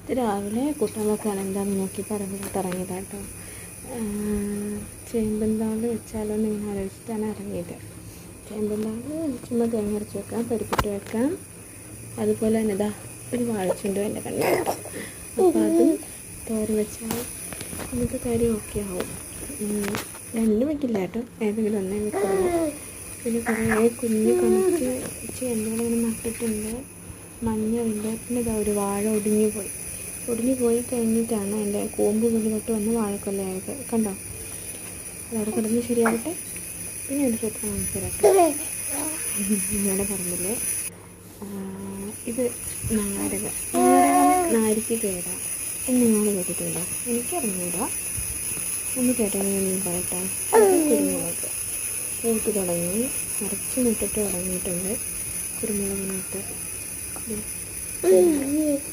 ഇത് രാവിലെ കൂട്ടാൻ വെക്കാൻ എന്താണെന്ന് നോക്കി പറമ്പിലോട്ട് ഇറങ്ങിയതാണ് കേട്ടോ. ചേമ്പന്താള് വെച്ചാലോന്ന് ഇങ്ങനെ ആലോചിച്ചിട്ടാണ് ഇറങ്ങിയത്. ചേമ്പന്താള് ചുമ്മാ തേങ്ങ അരച്ച് വെക്കാം, പരിപ്പിട്ട് വെക്കാം. അതുപോലെ തന്നെ ഇതാ ഒരു വാഴച്ചുണ്ട് എൻ്റെ കണ്ണിൽ. അപ്പോൾ അതും തോരൻ വെച്ചാൽ ഇന്നത്തെ കാര്യം ഓക്കെ ആവും. രണ്ടും വെക്കില്ല കേട്ടോ, ഏതെങ്കിലും ഒന്നേ വെക്കുള്ളൂ. പിന്നെ കുറേ കുഞ്ഞ് കണക്ക് ചേമ്പുകളിങ്ങനെ നട്ടിട്ടുണ്ട്, മഞ്ഞളുണ്ട്. പിന്നെ ഇതാ ഒരു വാഴ ഒടിഞ്ഞു പോയി കഴിഞ്ഞിട്ടാണ് എൻ്റെ കൂമ്പ് തൊട്ട് വന്ന് വാഴക്കൊല്ലയായത്. കണ്ടോ, അതവിടെ കിടന്ന് ശരിയാകട്ടെ. പിന്നെ ഒരു ചിത്രം മനസ്സിലാക്കാം ഞങ്ങളുടെ പറമ്പിൽ. ഇത് നാരിക്ക് കേടാ എന്ന് നിങ്ങൾ കേട്ടിട്ടുണ്ടോ? എനിക്കറിഞ്ഞൂടാ, ഒന്ന് കേട്ടൊന്നും പറയട്ടെ. കുരുമുളക് പൂത്ത് തുടങ്ങി, നിറച്ച് നട്ടിട്ട് തുടങ്ങിയിട്ടുണ്ട് കുരുമുളകിനകത്ത്. കുരുമുളക്